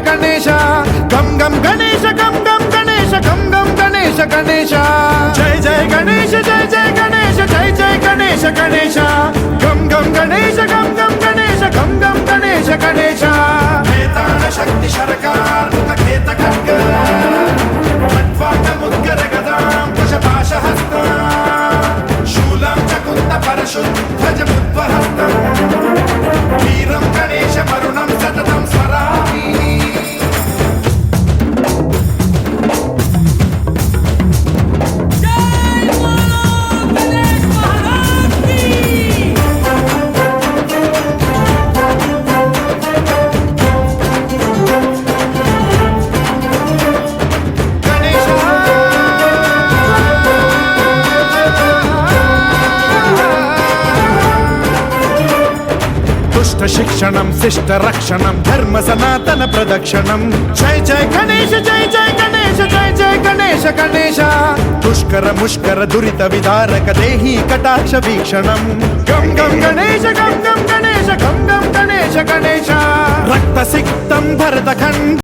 गणेश गम गम गणेश गम गम गणेश गम गम गणेश गणेश जय जय गणेश जय जय गणेश जय जय गणेश गणेश गम गम गणेश गम गम गणेश गम गम गणेश गणेश वेतान शक्ति शरकार खेत खड्ग खट्वाट मुद्गर गदां कुशपाशहस्ता शूलं च कुन्त परशुध्वज मुद्वहस्तं वीरं गणेश वरुणं सततं स्मरामि शिक्षणं शिष्ट रक्षणं धर्म सनातन प्रदक्षिणं जय जय गणेश जय जय गणेश जय जय गणेश गणेश दुष्कर मुष्कर दुरित विदारक देहि कटाक्ष वीक्षणं गम गम गणेश गम गम गणेश गम गम गणेश गणेश रक्त सिक्तं भरतखंड